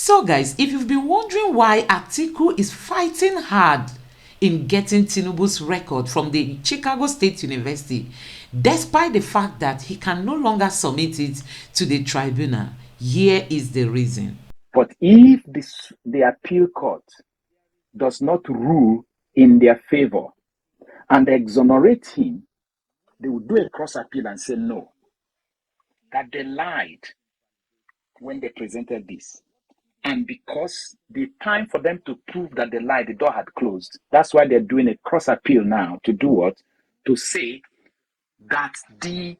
So, guys, if you've been wondering why Atiku is fighting hard in getting Tinubu's record from the Chicago State University, despite the fact that he can no longer submit it to the tribunal, here is the reason. But if the appeal court does not rule in their favor and exonerate him, they will do a cross appeal and say no, that they lied when they presented this. And because the time for them to prove that they lied, the door had closed. That's why they're doing a cross appeal now to do what? To say that these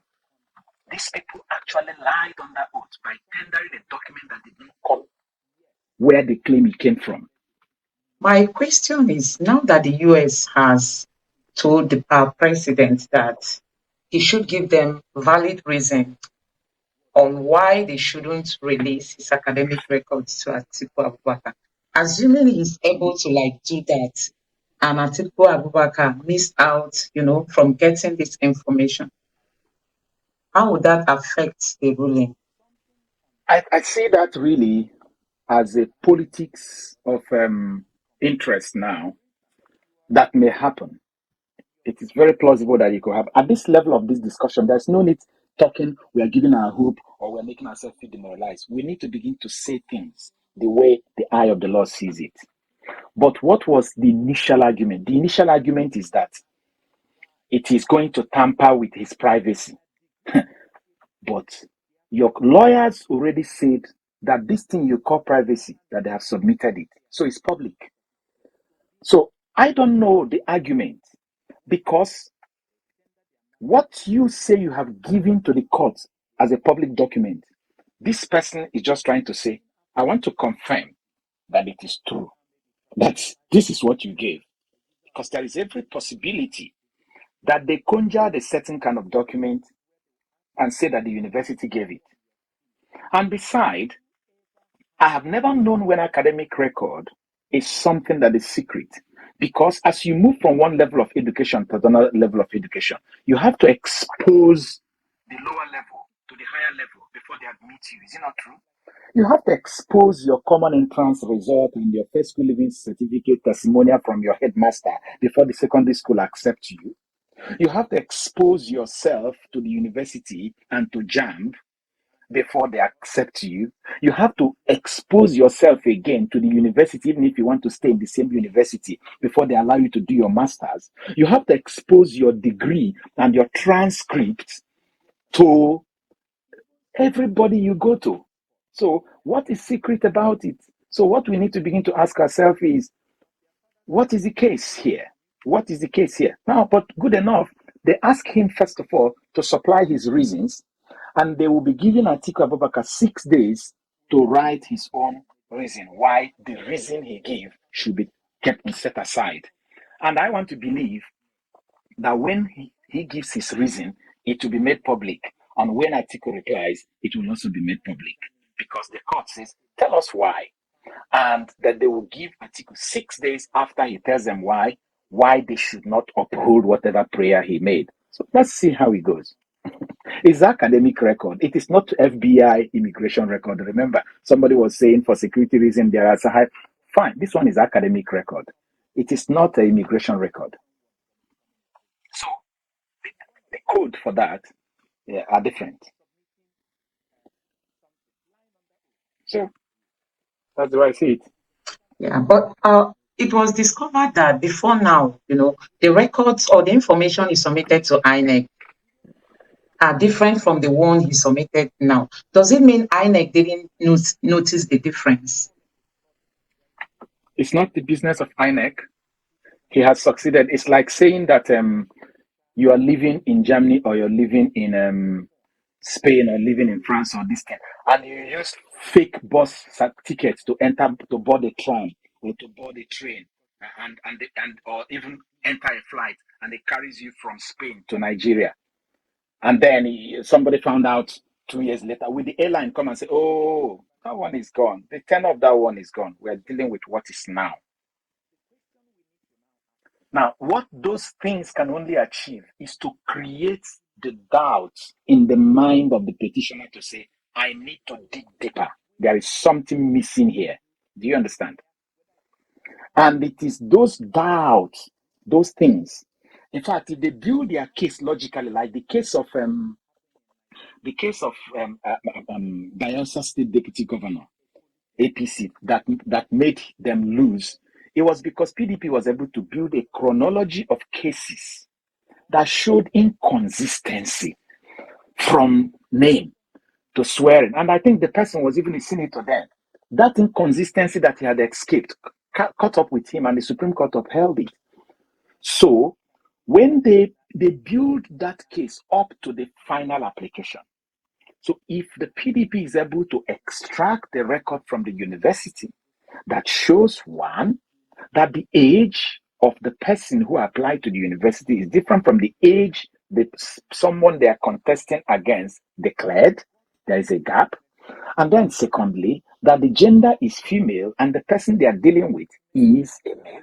people actually lied on that oath by tendering a document that did not come where they claim it came from. My question is, now that the US has told the president that he should give them valid reason on why they shouldn't release his academic records to Atiku Abubakar, assuming he's able to do that, and Atiku Abubakar missed out, from getting this information, how would that affect the ruling? I see that really as a politics of interest now that may happen. It is very plausible that you could have, at this level of this discussion, there's no need talking, we are giving our hope or we're making ourselves feel demoralized. We need to begin to say things the way the eye of the Lord sees it. But what was the initial argument? The initial argument is that it is going to tamper with his privacy. But your lawyers already said that this thing you call privacy, that they have submitted it. So it's public. So I don't know the argument, because what you say you have given to the court as a public document, this person is just trying to say, I want to confirm that it is true, that this is what you gave. Because there is every possibility that they conjured a certain kind of document and say that the university gave it. And besides, I have never known when academic record is something that is secret. Because as you move from one level of education to another level of education, you have to expose the lower level to the higher level before they admit you. Is it not true? You have to expose your common entrance result and your first school living certificate testimonial from your headmaster before the secondary school accepts you. You have to expose yourself to the university and to JAMB before they accept you. You have to expose yourself again to the university, even if you want to stay in the same university, before they allow you to do your master's. You have to expose your degree and your transcript to everybody you go to. So what is secret about it? So what we need to begin to ask ourselves is, what is the case here? What is the case here? Now, but good enough, they ask him first of all to supply his reasons, and they will be giving Atiku Abubakar 6 days to write his own reason why the reason he gave should be kept and set aside. And I want to believe that when he gives his reason, it will be made public. And when Atiku replies, it will also be made public. Because the court says, tell us why. And that they will give Atiku 6 days after he tells them why they should not uphold whatever prayer he made. So let's see how it goes. It's academic record. It is not FBI immigration record. Remember, somebody was saying for security reasons there are high. Fine, this one is academic record. It is not an immigration record. So the code for that are different. So that's the way I see it. Yeah, but it was discovered that before now, the records or the information he submitted to INEC are different from the one he submitted now. Does it mean INEC didn't notice the difference? It's not the business of INEC. He has succeeded. It's like saying that you are living in Germany or you're living in Spain or living in France or this thing, and you use fake bus tickets to board a tram or to board a train, and or even enter a flight, and it carries you from Spain to Nigeria, and then somebody found out 2 years later, will the airline come and say, oh, that one is gone, the tenor of that one is gone, we're dealing with what is now. Now, what those things can only achieve is to create the doubt in the mind of the petitioner to say, I need to dig deeper. there is something missing here. Do you understand? And it is those doubts, those things. In fact, if they build their case logically, like the case of Bayelsa State Deputy Governor, APC, that made them lose, it was because PDP was able to build a chronology of cases that showed inconsistency from name to swearing. And I think the person was even a senator then. That inconsistency that he had escaped caught up with him, and the Supreme Court upheld it. So when they build that case up to the final application, so if the PDP is able to extract the record from the university that shows, one, that the age of the person who applied to the university is different from the age that someone they are contesting against declared, there is a gap. And then secondly, that the gender is female and the person they are dealing with is a male.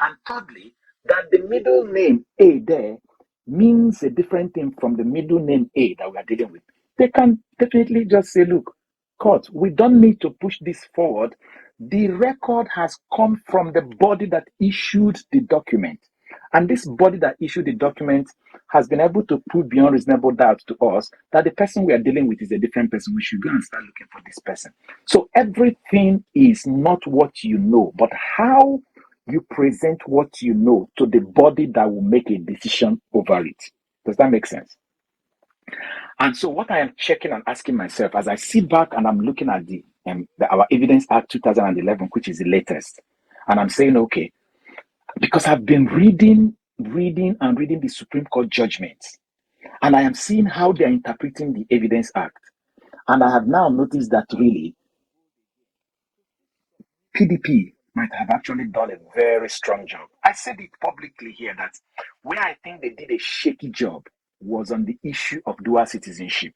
And thirdly, that the middle name A there means a different thing from the middle name A that we are dealing with. They can definitely just say, look, court, we don't need to push this forward. The record has come from the body that issued the document. And this body that issued the document has been able to prove beyond reasonable doubt to us that the person we are dealing with is a different person. We should go and start looking for this person. So everything is not what you know, but how you present what you know to the body that will make a decision over it. Does that make sense? And so what I am checking and asking myself as I sit back and I'm looking at our Evidence Act 2011, which is the latest, and I'm saying, okay, because I've been reading the Supreme Court judgments, and I am seeing how they're interpreting the Evidence Act. And I have now noticed that really PDP might have actually done a very strong job. I said it publicly here that where I think they did a shaky job was on the issue of dual citizenship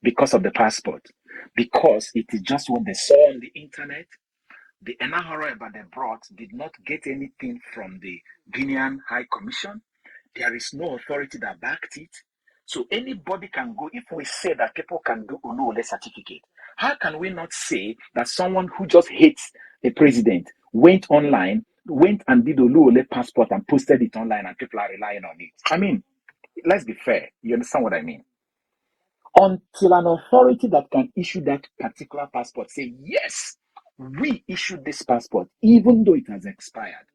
because of the passport, because it is just what they saw on the internet. The Enahoro that they brought did not get anything from the Guinean High Commission. There is no authority that backed it. So anybody can go. If we say that people can do Oluole certificate, how can we not say that someone who just hates a president went online, went and did Oluole passport and posted it online and people are relying on it? I mean, let's be fair. You understand what I mean? Until an authority that can issue that particular passport say, yes, we issued this passport, even though it has expired,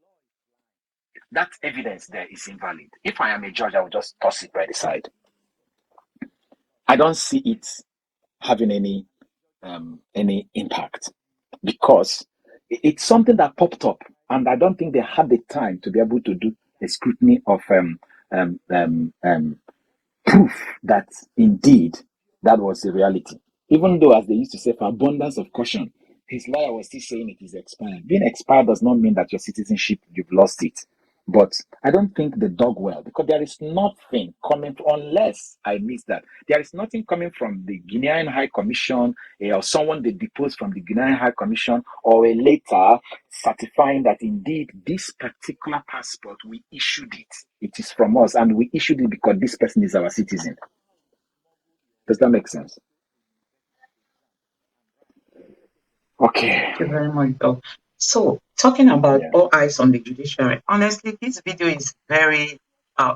that evidence there is invalid. If I am a judge, I will just toss it by the side. I don't see it having any impact because it's something that popped up, and I don't think they had the time to be able to do a scrutiny of proof that indeed that was the reality. Even though, as they used to say, for abundance of caution, his lawyer was still saying it is expired. Being expired does not mean that your citizenship, you've lost it. But I don't think they dug well because there is nothing coming, unless I miss that. There is nothing coming from the Guinean High Commission or someone they deposed from the Guinean High Commission or a letter certifying that indeed this particular passport, we issued it. It is from us and we issued it because this person is our citizen. Does that make sense? Okay. Thank you very much, Doc. So, talking about all eyes on the judiciary, honestly, this video is very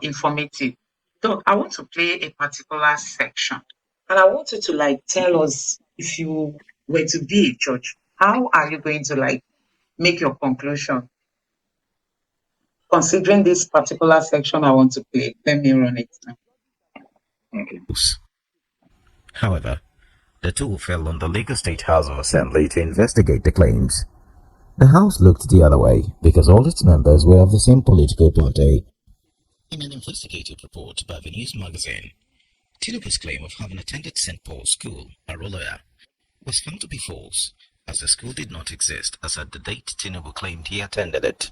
informative. Doc, I want to play a particular section, and I want you to tell us, if you were to be a judge, how are you going to make your conclusion? Considering this particular section I want to play, let me run it now. Okay. However, the two fell on the Lagos State House of Assembly to investigate the claims. The House looked the other way because all its members were of the same political party. In an investigative report by the news magazine, Tinubu's claim of having attended St. Paul's School, Aroloya, was found to be false, as the school did not exist as at the date Tinubu claimed he attended it.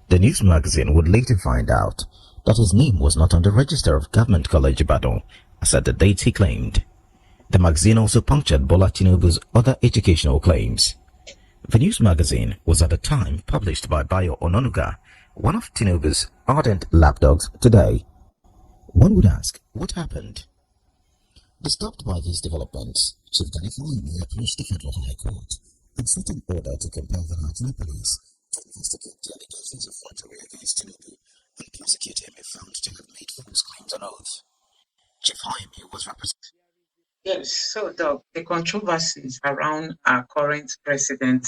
The news magazine would later find out that his name was not on the register of Government College Ibadan as at the date he claimed. The magazine also punctured Bola Tinubu's other educational claims. The news magazine was at the time published by Bayo Ononuga, one of Tinubu's ardent lapdogs today. One would ask, what happened? Disturbed by these developments, Chief Atiku approached the Federal High Court and sought an order to compel the Nigeria Police to investigate the allegations of forgery against Tinubu and prosecute him if found to have made false claims on oath. Chief Jaime was represented. Yes, so the controversies around our current president,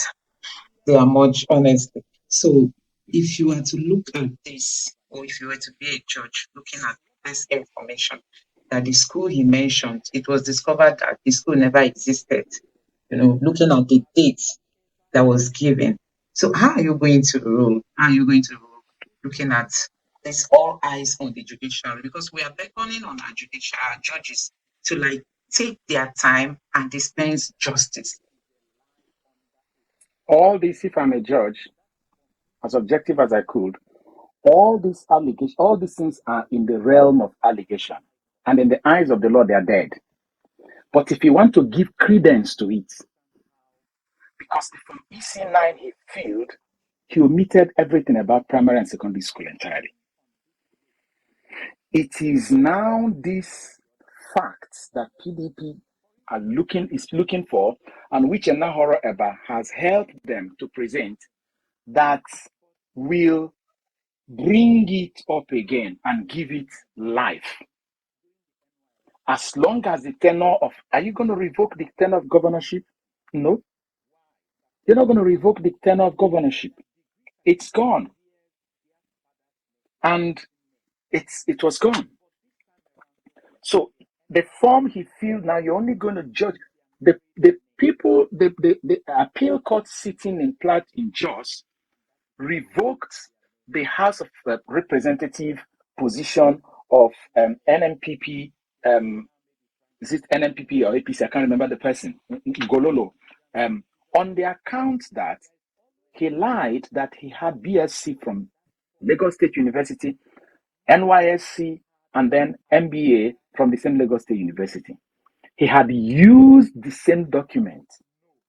they are much, honestly. So if you were to look at this, or if you were to be a judge looking at this information, that the school he mentioned, it was discovered that the school never existed. Looking at the dates that was given. So how are you going to rule? How are you going to rule looking at this all eyes on the judiciary? Because we are beckoning on our judges to take their time and dispense justice. All this, if I'm a judge, as objective as I could, all these allegations, all these things are in the realm of allegation. And in the eyes of the law, they are dead. But if you want to give credence to it, because from EC9 he failed, he omitted everything about primary and secondary school entirely. It is now these facts that PDP is looking for, and which Enahoro Eba has helped them to present, that will bring it up again and give it life. As long as the tenure of, are you going to revoke the tenure of governorship? No. You're not going to revoke the tenure of governorship. It's gone. And it was gone. So the form he filled, now you're only going to judge the people, the appeal court sitting in Jos revoked the House of Representative position of NMPP, is it NMPP or APC? I can't remember the person, Gololo, on the account that he lied that he had BSc from Lagos State University, NYSC, and then MBA from the same Lagos State University. He had used the same document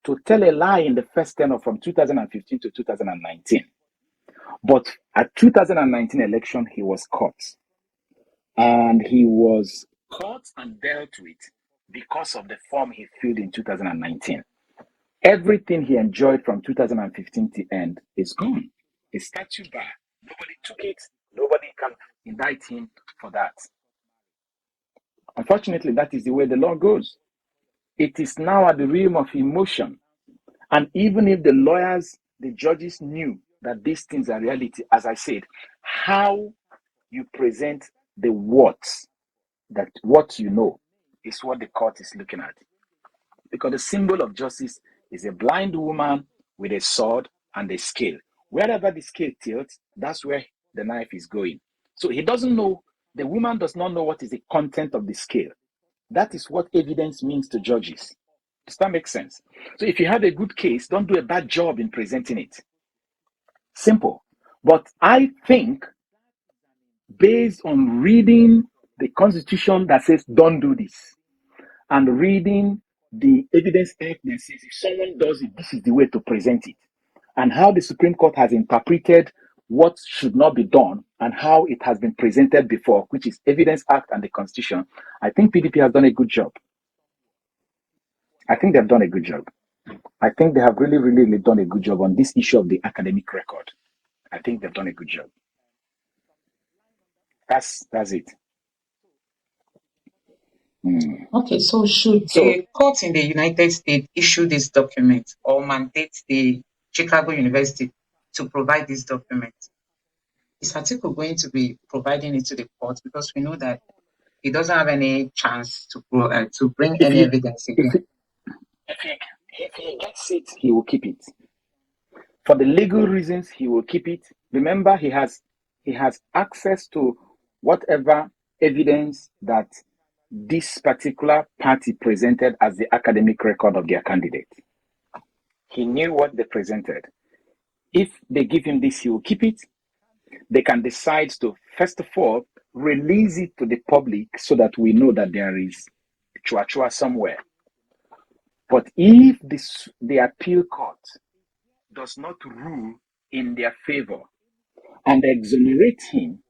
to tell a lie in the first tenure from 2015 to 2019. But at 2019 election, he was caught. And he was caught and dealt with because of the form he filled in 2019. Everything he enjoyed from 2015 to end is gone. His statute bar. Nobody took it. Nobody can indict him for that. Unfortunately, that is the way the law goes. It is now at the realm of emotion. And even if the lawyers, the judges knew that these things are reality, as I said, how you present the words, that what you know is what the court is looking at. Because the symbol of justice is a blind woman with a sword and a scale. Wherever the scale tilts, that's where the knife is going. So he doesn't know, the woman does not know what is the content of the scale. That is what evidence means to judges. Does that make sense? So if you have a good case, don't do a bad job in presenting it. Simple. But I think, based on reading the Constitution that says don't do this, and reading the evidence act that says if someone does it, this is the way to present it, and how the Supreme Court has interpreted what should not be done and how it has been presented before, which is Evidence Act and the Constitution, I think PDP has done a good job. I think they've done a good job. I think they have really, really, really done a good job on this issue of the academic record. I think they've done a good job. That's it. Okay, so should the court in the United States issue this document or mandate the Chicago University to provide this document? Is Atiku going to be providing it to the court? Because we know that he doesn't have any chance to bring any evidence again. If he gets it, he will keep it. For the legal reasons, he will keep it. Remember, he has access to whatever evidence that this particular party presented as the academic record of their candidate. He knew what they presented. If they give him this, he will keep it. They can decide to, first of all, release it to the public so that we know that there is chua-chua somewhere. But if the appeal court does not rule in their favor and exonerate him,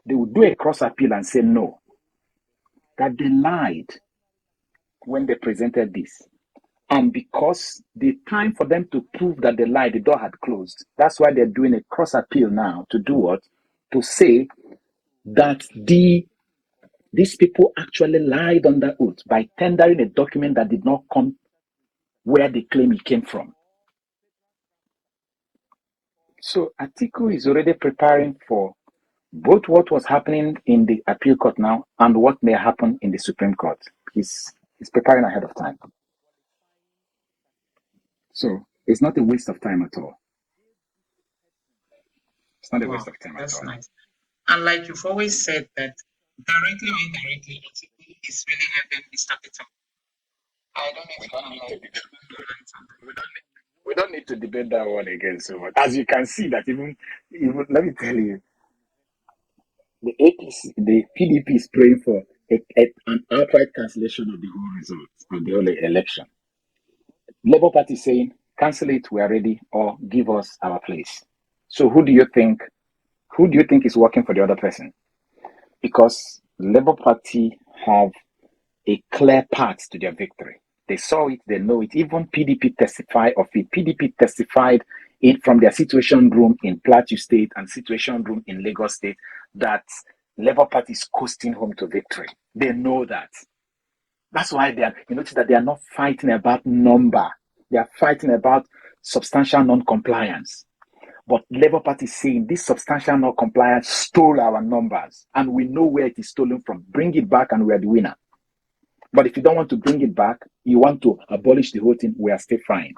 they will do a cross appeal and say no, that they lied. when they presented this. And because the time for them to prove that they lied, the door had closed. That's why they're doing a cross appeal now to do what? To say that these people actually lied under oath by tendering a document that did not come where they claim it came from. So Atiku is already preparing for both what was happening in the appeal court now and what may happen in the Supreme Court. He's preparing ahead of time. So it's not a waste of time at all. It's not a waste of time at all. That's nice. And like you've always said, that directly or indirectly, Atiku is really helping Mr. Peter. I don't know We don't need to debate that one again so much. As you can see, that even let me tell you, the APC, the PDP is praying for an outright cancellation of the whole results of the whole election. Labour Party saying, cancel it, we are ready, or give us our place. So who do you think is working for the other person? Because Labour Party have a clear path to their victory. They saw it, they know it. Even PDP testify of it. PDP testified from their situation room in Plateau State and situation room in Lagos State that Labour Party is coasting home to victory. They know that. That's why you notice that they are not fighting about number. They are fighting about substantial non-compliance. But Labour Party is saying this substantial non-compliance stole our numbers and we know where it is stolen from. Bring it back and we are the winner. But if you don't want to bring it back, you want to abolish the whole thing, we are still fine.